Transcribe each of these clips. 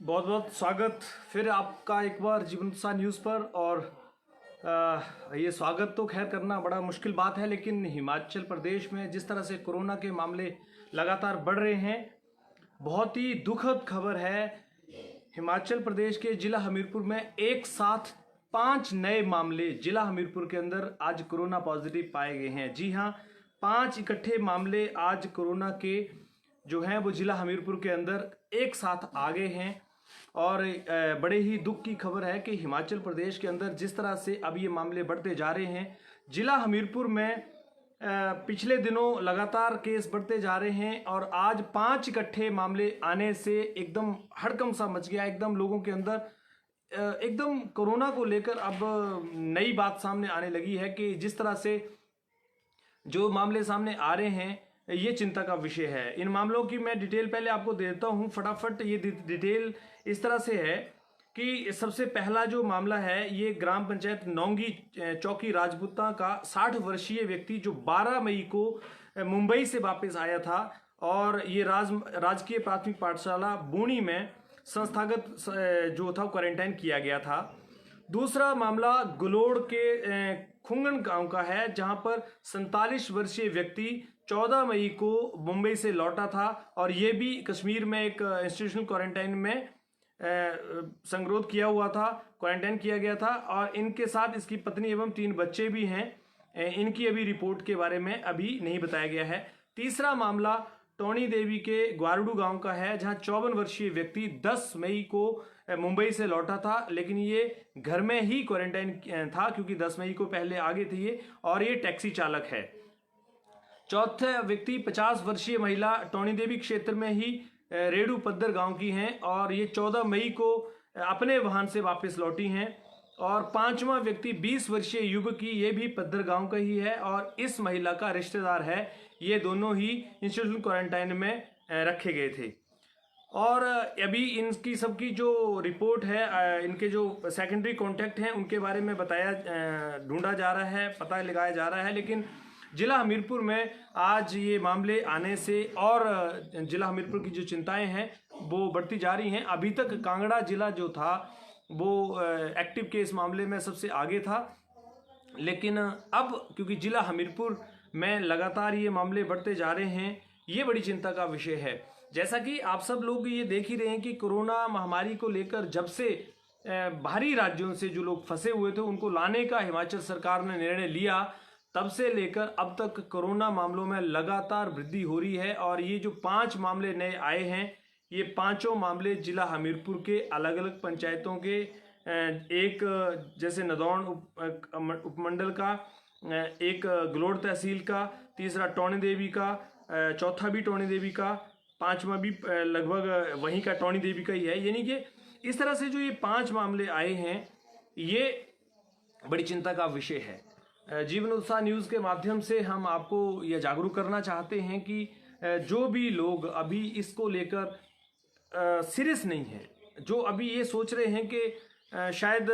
बहुत बहुत स्वागत फिर आपका एक बार जीवन उत्साह न्यूज़ पर। और ये स्वागत तो खैर करना बड़ा मुश्किल बात है, लेकिन हिमाचल प्रदेश में जिस तरह से कोरोना के मामले लगातार बढ़ रहे हैं, बहुत ही दुखद खबर है। हिमाचल प्रदेश के जिला हमीरपुर में एक साथ 5 नए मामले जिला हमीरपुर के अंदर आज कोरोना पॉजिटिव पाए गए हैं। जी हाँ, 5 इकट्ठे मामले आज कोरोना के जो हैं वो जिला हमीरपुर के अंदर एक साथ आ गए हैं। और बड़े ही दुख की खबर है कि हिमाचल प्रदेश के अंदर जिस तरह से अब ये मामले बढ़ते जा रहे हैं, जिला हमीरपुर में पिछले दिनों लगातार केस बढ़ते जा रहे हैं और आज 5 इकट्ठे मामले आने से एकदम हड़कंप सा मच गया। एकदम लोगों के अंदर एकदम कोरोना को लेकर अब नई बात सामने आने लगी है कि जिस तरह से जो मामले सामने आ रहे हैं ये चिंता का विषय है। इन मामलों की मैं डिटेल पहले आपको दे देता हूँ फटाफट। ये डिटेल इस तरह से है कि सबसे पहला जो मामला है ये ग्राम पंचायत नौंगी चौकी राजपूता का 60 वर्षीय व्यक्ति जो 12 मई को मुंबई से वापस आया था और ये राजकीय प्राथमिक पाठशाला बूनी में संस्थागत जो था क्वारंटाइन किया गया था। दूसरा मामला गलोड़ के खुंगन गांव का है, जहां पर 47 वर्षीय व्यक्ति 14 मई को मुंबई से लौटा था और ये भी कश्मीर में एक इंस्टीट्यूशनल क्वारंटाइन में संगरोध किया हुआ था, क्वारंटाइन किया गया था। और इनके साथ इसकी पत्नी एवं 3 बच्चे भी हैं। इनकी अभी रिपोर्ट के बारे में अभी नहीं बताया गया है। तीसरा मामला टोनी देवी के ग्वारडू गांव का है, जहां 54 वर्षीय व्यक्ति 10 मई को मुंबई से लौटा था, लेकिन ये घर में ही क्वारंटाइन था क्योंकि 10 मई को पहले आगे थे ये, और ये टैक्सी चालक है। चौथा व्यक्ति 50 वर्षीय महिला टोनी देवी क्षेत्र में ही रेडू पद्दर गांव की हैं और ये 14 मई को अपने वाहन से वापस लौटी हैं। और पांचवा व्यक्ति 20 वर्षीय युवक की, ये भी पद्दर गांव का ही है और इस महिला का रिश्तेदार है। ये दोनों ही इंस्टीट्यूशनल क्वारंटाइन में रखे गए थे। और अभी इनकी सबकी जो रिपोर्ट है, इनके जो सेकेंडरी कॉन्टैक्ट हैं उनके बारे में ढूंढा जा रहा है, पता लगाया जा रहा है। लेकिन जिला हमीरपुर में आज ये मामले आने से और जिला हमीरपुर की जो चिंताएं हैं वो बढ़ती जा रही हैं। अभी तक कांगड़ा जिला जो था वो एक्टिव केस मामले में सबसे आगे था, लेकिन अब क्योंकि जिला हमीरपुर में लगातार ये मामले बढ़ते जा रहे हैं, ये बड़ी चिंता का विषय है। जैसा कि आप सब लोग ये देख ही रहे हैं कि कोरोना महामारी को लेकर जब से बाहरी राज्यों से जो लोग फंसे हुए थे उनको लाने का हिमाचल सरकार ने निर्णय लिया, तब से लेकर अब तक कोरोना मामलों में लगातार वृद्धि हो रही है। और ये जो 5 मामले नए आए हैं, ये पांचों मामले जिला हमीरपुर के अलग अलग पंचायतों के, एक जैसे नदौन उपमंडल का, एक गलोड़ तहसील का, तीसरा टोनी देवी का, चौथा भी टोनी देवी का, पांचवा भी लगभग वहीं का टोनी देवी का ही है। यानी कि इस तरह से जो ये 5 मामले आए हैं, ये बड़ी चिंता का विषय है। जीवन उत्साह न्यूज़ के माध्यम से हम आपको यह जागरूक करना चाहते हैं कि जो भी लोग अभी इसको लेकर सीरियस नहीं है, जो अभी ये सोच रहे हैं कि शायद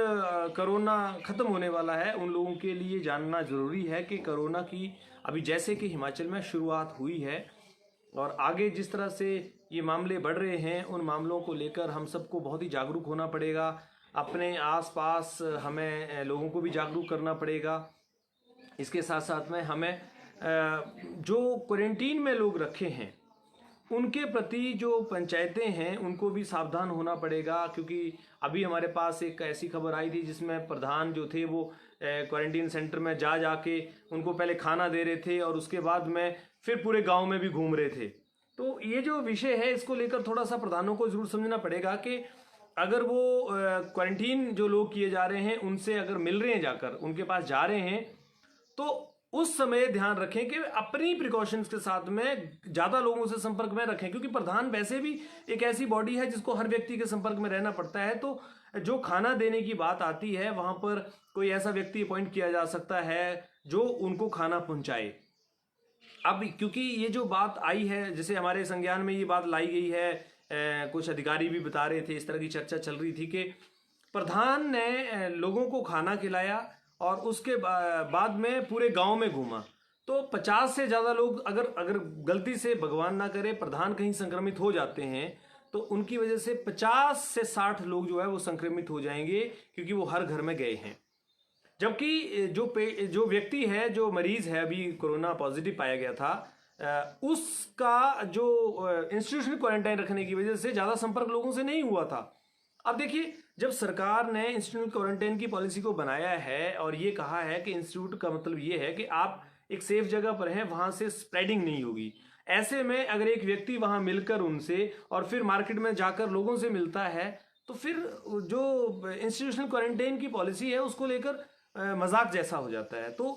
कोरोना ख़त्म होने वाला है, उन लोगों के लिए जानना ज़रूरी है कि कोरोना की अभी जैसे कि हिमाचल में शुरुआत हुई है और आगे जिस तरह से ये मामले बढ़ रहे हैं, उन मामलों को लेकर हम सबको बहुत ही जागरूक होना पड़ेगा। अपने आसपास हमें लोगों को भी जागरूक करना पड़ेगा। इसके साथ साथ में हमें जो क्वारंटीन में लोग रखे हैं उनके प्रति जो पंचायतें हैं उनको भी सावधान होना पड़ेगा, क्योंकि अभी हमारे पास एक ऐसी खबर आई थी जिसमें प्रधान जो थे वो क्वारंटीन सेंटर में जाके उनको पहले खाना दे रहे थे और उसके बाद में फिर पूरे गांव में भी घूम रहे थे। तो ये जो विषय है इसको लेकर थोड़ा सा प्रधानों को जरूर समझना पड़ेगा कि अगर वो क्वारंटीन जो लोग किए जा रहे हैं उनसे अगर मिल रहे हैं, जाकर उनके पास जा रहे हैं, तो उस समय ध्यान रखें कि अपनी प्रिकॉशंस के साथ में ज़्यादा लोगों से संपर्क में रखें, क्योंकि प्रधान वैसे भी एक ऐसी बॉडी है जिसको हर व्यक्ति के संपर्क में रहना पड़ता है। तो जो खाना देने की बात आती है वहाँ पर कोई ऐसा व्यक्ति अपॉइंट किया जा सकता है जो उनको खाना पहुँचाए। अब क्योंकि ये जो बात आई है, जैसे हमारे संज्ञान में ये बात लाई गई है, कुछ अधिकारी भी बता रहे थे, इस तरह की चर्चा चल रही थी कि प्रधान ने लोगों को खाना खिलाया और उसके बाद में पूरे गांव में घूमा, तो 50 से ज़्यादा लोग अगर गलती से भगवान ना करे प्रधान कहीं संक्रमित हो जाते हैं तो उनकी वजह से 50 से 60 लोग जो है वो संक्रमित हो जाएंगे, क्योंकि वो हर घर में गए हैं। जबकि जो व्यक्ति है, जो मरीज है अभी कोरोना पॉजिटिव पाया गया था, उसका जो इंस्टीट्यूशनल क्वारंटाइन रखने की वजह से ज़्यादा संपर्क लोगों से नहीं हुआ था। अब देखिए, जब सरकार ने इंस्टीट्यूशनल क्वारंटाइन की पॉलिसी को बनाया है और ये कहा है कि इंस्टीट्यूट का मतलब ये है कि आप एक सेफ जगह पर हैं, वहां से स्प्रेडिंग नहीं होगी, ऐसे में अगर एक व्यक्ति वहां मिलकर उनसे और फिर मार्केट में जाकर लोगों से मिलता है, तो फिर जो इंस्टीट्यूशनल क्वारंटाइन की पॉलिसी है उसको लेकर मजाक जैसा हो जाता है। तो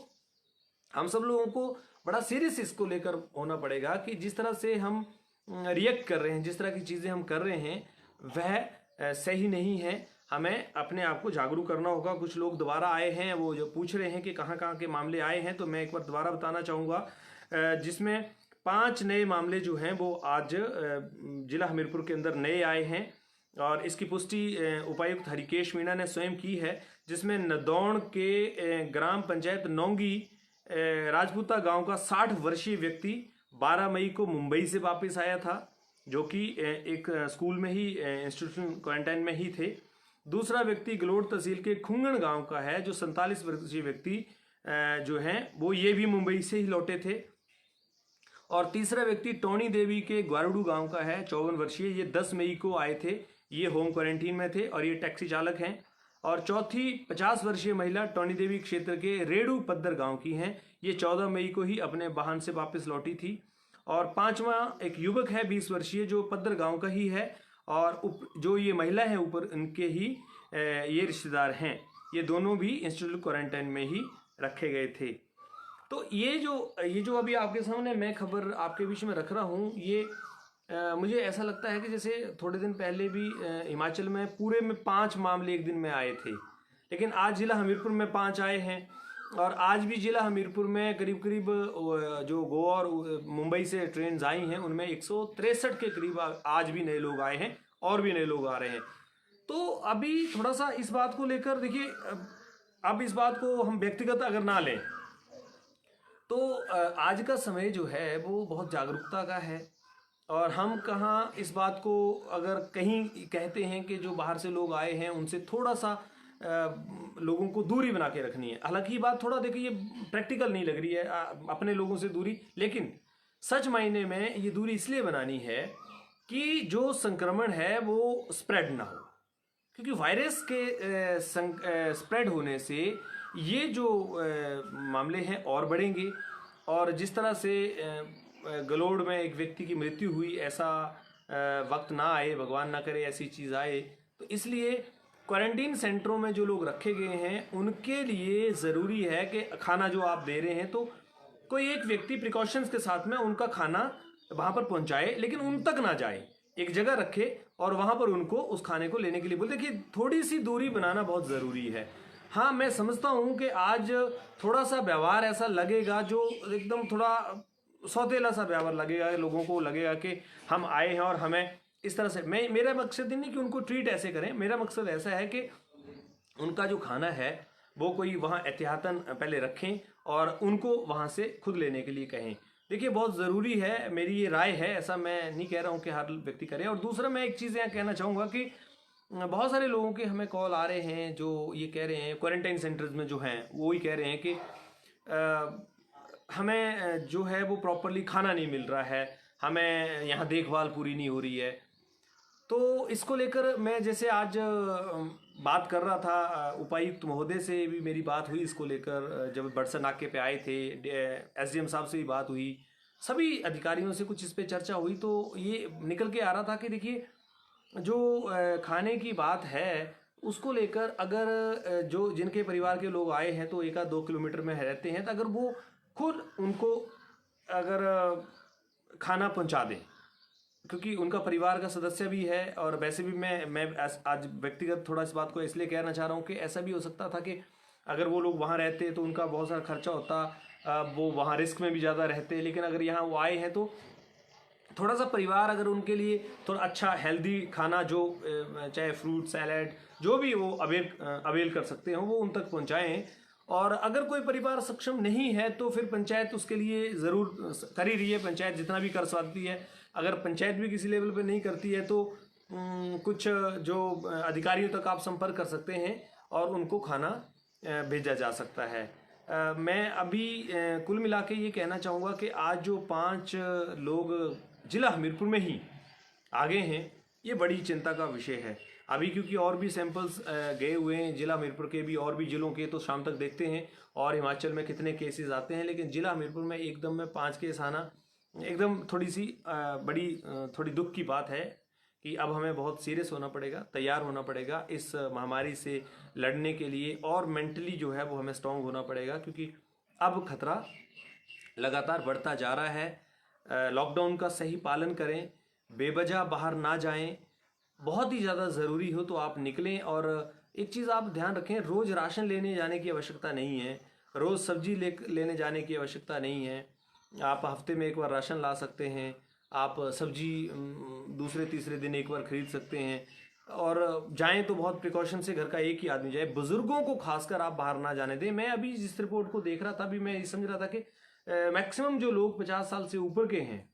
हम सब लोगों को बड़ा सीरियस इसको लेकर होना पड़ेगा कि जिस तरह से हम रिएक्ट कर रहे हैं, जिस तरह की चीज़ें हम कर रहे हैं, वह सही नहीं है। हमें अपने आप को जागरूक करना होगा। कुछ लोग दोबारा आए हैं, वो जो पूछ रहे हैं कि कहाँ कहाँ के मामले आए हैं, तो मैं एक बार दोबारा बताना चाहूँगा, जिसमें 5 नए मामले जो हैं वो आज जिला हमीरपुर के अंदर नए आए हैं और इसकी पुष्टि उपायुक्त हरिकेश मीणा ने स्वयं की है, जिसमें नदौण के ग्राम पंचायत नौंगी राजपूता गांव का 60 वर्षीय व्यक्ति 12 मई को मुंबई से वापस आया था, जो कि एक स्कूल में ही इंस्टीट्यूशन क्वारंटाइन में ही थे। दूसरा व्यक्ति गलोड़ तहसील के खुंगण गांव का है, जो 47 वर्षीय व्यक्ति जो हैं वो ये भी मुंबई से ही लौटे थे। और तीसरा व्यक्ति टोनी देवी के ग्वारुडू गांव का है, 54 वर्षीय, ये 10 मई को आए थे, ये होम क्वारंटीन में थे और ये टैक्सी चालक हैं। और चौथी 50 वर्षीय महिला टोनी देवी क्षेत्र के रेडू पद्दर गांव की हैं, ये 14 मई को ही अपने वाहन से वापस लौटी थी। और पांचवा एक युवक है 20 वर्षीय, जो पद्दर गांव का ही है, और जो ये महिला है ऊपर उनके ही ये रिश्तेदार हैं। ये दोनों भी इंस्टीट्यूशनल क्वारंटाइन में ही रखे गए थे। तो ये जो अभी आपके सामने मैं खबर आपके बीच में रख रहा हूँ, ये मुझे ऐसा लगता है कि जैसे थोड़े दिन पहले भी हिमाचल में पूरे में 5 मामले एक दिन में आए थे, लेकिन आज जिला हमीरपुर में 5 आए हैं। और आज भी जिला हमीरपुर में करीब करीब जो गोवा और मुंबई से ट्रेन आई हैं, उनमें 163 के करीब आज भी नए लोग आए हैं और भी नए लोग आ रहे हैं। तो अभी थोड़ा सा इस बात को लेकर देखिए, अब इस बात को हम व्यक्तिगत अगर ना लें, तो आज का समय जो है वो बहुत जागरूकता का है। और हम कहाँ इस बात को अगर कहीं कहते हैं कि जो बाहर से लोग आए हैं उनसे थोड़ा सा लोगों को दूरी बना के रखनी है। हालांकि ये बात थोड़ा देखिए प्रैक्टिकल नहीं लग रही है, अपने लोगों से दूरी, लेकिन सच मायने में ये दूरी इसलिए बनानी है कि जो संक्रमण है वो स्प्रेड ना हो, क्योंकि वायरस के स्प्रेड होने से ये जो मामले हैं और बढ़ेंगे। और जिस तरह से गलोड़ में एक व्यक्ति की मृत्यु हुई, ऐसा वक्त ना आए, भगवान ना करे ऐसी चीज़ आए। तो इसलिए क्वारंटीन सेंटरों में जो लोग रखे गए हैं उनके लिए ज़रूरी है कि खाना जो आप दे रहे हैं, तो कोई एक व्यक्ति प्रिकॉशंस के साथ में उनका खाना वहाँ पर पहुँचाए, लेकिन उन तक ना जाए, एक जगह रखे और वहाँ पर उनको उस खाने को लेने के लिए बोले। देखिए, थोड़ी सी दूरी बनाना बहुत ज़रूरी है। हाँ, मैं समझता हूँ कि आज थोड़ा सा व्यवहार ऐसा लगेगा जो एकदम थोड़ा सौतेला सा व्यवहार लगेगा, लोगों को लगेगा कि हम आए हैं और हमें इस तरह से, मेरा मकसद नहीं कि उनको ट्रीट ऐसे करें, मेरा मकसद ऐसा है कि उनका जो खाना है वो कोई वहाँ एहतियातन पहले रखें और उनको वहाँ से खुद लेने के लिए कहें। देखिए, बहुत ज़रूरी है, मेरी ये राय है, ऐसा मैं नहीं कह रहा हूँ कि हर व्यक्ति करे। और दूसरा मैं एक चीज़ यहाँ कहना चाहूँगा कि बहुत सारे लोगों के हमें कॉल आ रहे हैं जो ये कह रहे हैं, क्वारंटाइन सेंटर्स में जो हैं वो ही कह रहे हैं कि हमें जो है वो प्रॉपरली खाना नहीं मिल रहा है, हमें यहाँ देखभाल पूरी नहीं हो रही है। तो इसको लेकर मैं जैसे आज बात कर रहा था, उपायुक्त महोदय से भी मेरी बात हुई इसको लेकर, जब बड़सर नाके पे आए थे, एसडीएम साहब से भी बात हुई, सभी अधिकारियों से कुछ इस पे चर्चा हुई। तो ये निकल के आ रहा था कि देखिए, जो खाने की बात है उसको लेकर अगर जो जिनके परिवार के लोग आए हैं तो 1-2 किलोमीटर में रहते हैं, तो अगर वो खुद उनको अगर खाना पहुंचा दें, क्योंकि उनका परिवार का सदस्य भी है। और वैसे भी मैं आज व्यक्तिगत थोड़ा इस बात को इसलिए कहना चाह रहा हूँ कि ऐसा भी हो सकता था कि अगर वो लोग वहाँ रहते तो उनका बहुत सारा खर्चा होता, वो वहाँ रिस्क में भी ज़्यादा रहते। लेकिन अगर यहाँ वो आए हैं तो थोड़ा सा परिवार अगर उनके लिए थोड़ा अच्छा हेल्दी खाना, जो चाहे फ्रूट सैलेड जो भी वो अवेल कर सकते हो, वो उन तक पहुँचाएँ। और अगर कोई परिवार सक्षम नहीं है तो फिर पंचायत उसके लिए ज़रूर कर ही रही है, पंचायत जितना भी कर सकती है। अगर पंचायत भी किसी लेवल पे नहीं करती है तो कुछ जो अधिकारियों तक आप संपर्क कर सकते हैं और उनको खाना भेजा जा सकता है। मैं अभी कुल मिला के ये कहना चाहूँगा कि आज जो 5 लोग जिला हमीरपुर में ही आगे हैं, ये बड़ी चिंता का विषय है। अभी क्योंकि और भी सैंपल्स गए हुए हैं जिला हमीरपुर के भी, और भी जिलों के, तो शाम तक देखते हैं और हिमाचल में कितने केसेस आते हैं। लेकिन जिला हमीरपुर में एकदम में 5 केस आना एकदम थोड़ी सी बड़ी थोड़ी दुख की बात है कि अब हमें बहुत सीरियस होना पड़ेगा, तैयार होना पड़ेगा इस महामारी से लड़ने के लिए, और मेंटली जो है वो हमें स्ट्रांग होना पड़ेगा, क्योंकि अब खतरा लगातार बढ़ता जा रहा है। लॉकडाउन का सही पालन करें, बेवजह बाहर ना जाएं, बहुत ही ज़्यादा ज़रूरी हो तो आप निकलें। और एक चीज़ आप ध्यान रखें, रोज़ राशन लेने जाने की आवश्यकता नहीं है, रोज़ सब्जी लेने जाने की आवश्यकता नहीं है। आप हफ्ते में एक बार राशन ला सकते हैं, आप सब्जी दूसरे तीसरे दिन एक बार खरीद सकते हैं, और जाएं तो बहुत प्रिकॉशन से, घर का एक ही आदमी जाए। बुजुर्गों को खासकर आप बाहर ना जाने दें। मैं अभी जिस रिपोर्ट को देख रहा था, अभी मैं ये समझ रहा था कि मैक्सिमम जो लोग 50 साल से ऊपर के हैं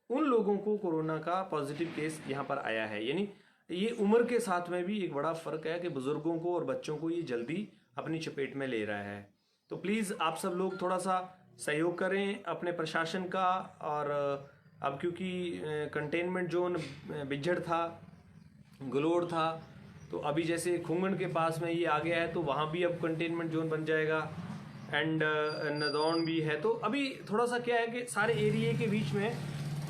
उन लोगों को कोरोना का पॉजिटिव केस यहाँ पर आया है। यानी ये उम्र के साथ में भी एक बड़ा फर्क है कि बुजुर्गों को और बच्चों को ये जल्दी अपनी चपेट में ले रहा है। तो प्लीज़ आप सब लोग थोड़ा सा सहयोग करें अपने प्रशासन का। और अब क्योंकि कंटेनमेंट जोन बिज्जड़ था, गलोड़ था, तो अभी जैसे खुंगन के पास में ये आ गया है, तो वहाँ भी अब कंटेनमेंट जोन बन जाएगा। एंड नदौन भी है। तो अभी थोड़ा सा क्या है कि सारे एरिया के बीच में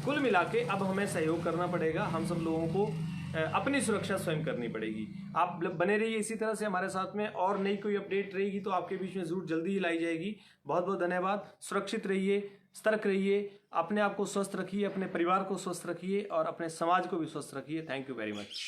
कुल मिला के अब हमें सहयोग करना पड़ेगा। हम सब लोगों को अपनी सुरक्षा स्वयं करनी पड़ेगी। आप बने रहिए इसी तरह से हमारे साथ में, और नई कोई अपडेट रहेगी तो आपके बीच में जरूर जल्दी ही लाई जाएगी। बहुत बहुत धन्यवाद। सुरक्षित रहिए, सतर्क रहिए, अपने आप को स्वस्थ रखिए, अपने परिवार को स्वस्थ रखिए और अपने समाज को भी स्वस्थ रखिए। Thank you very much.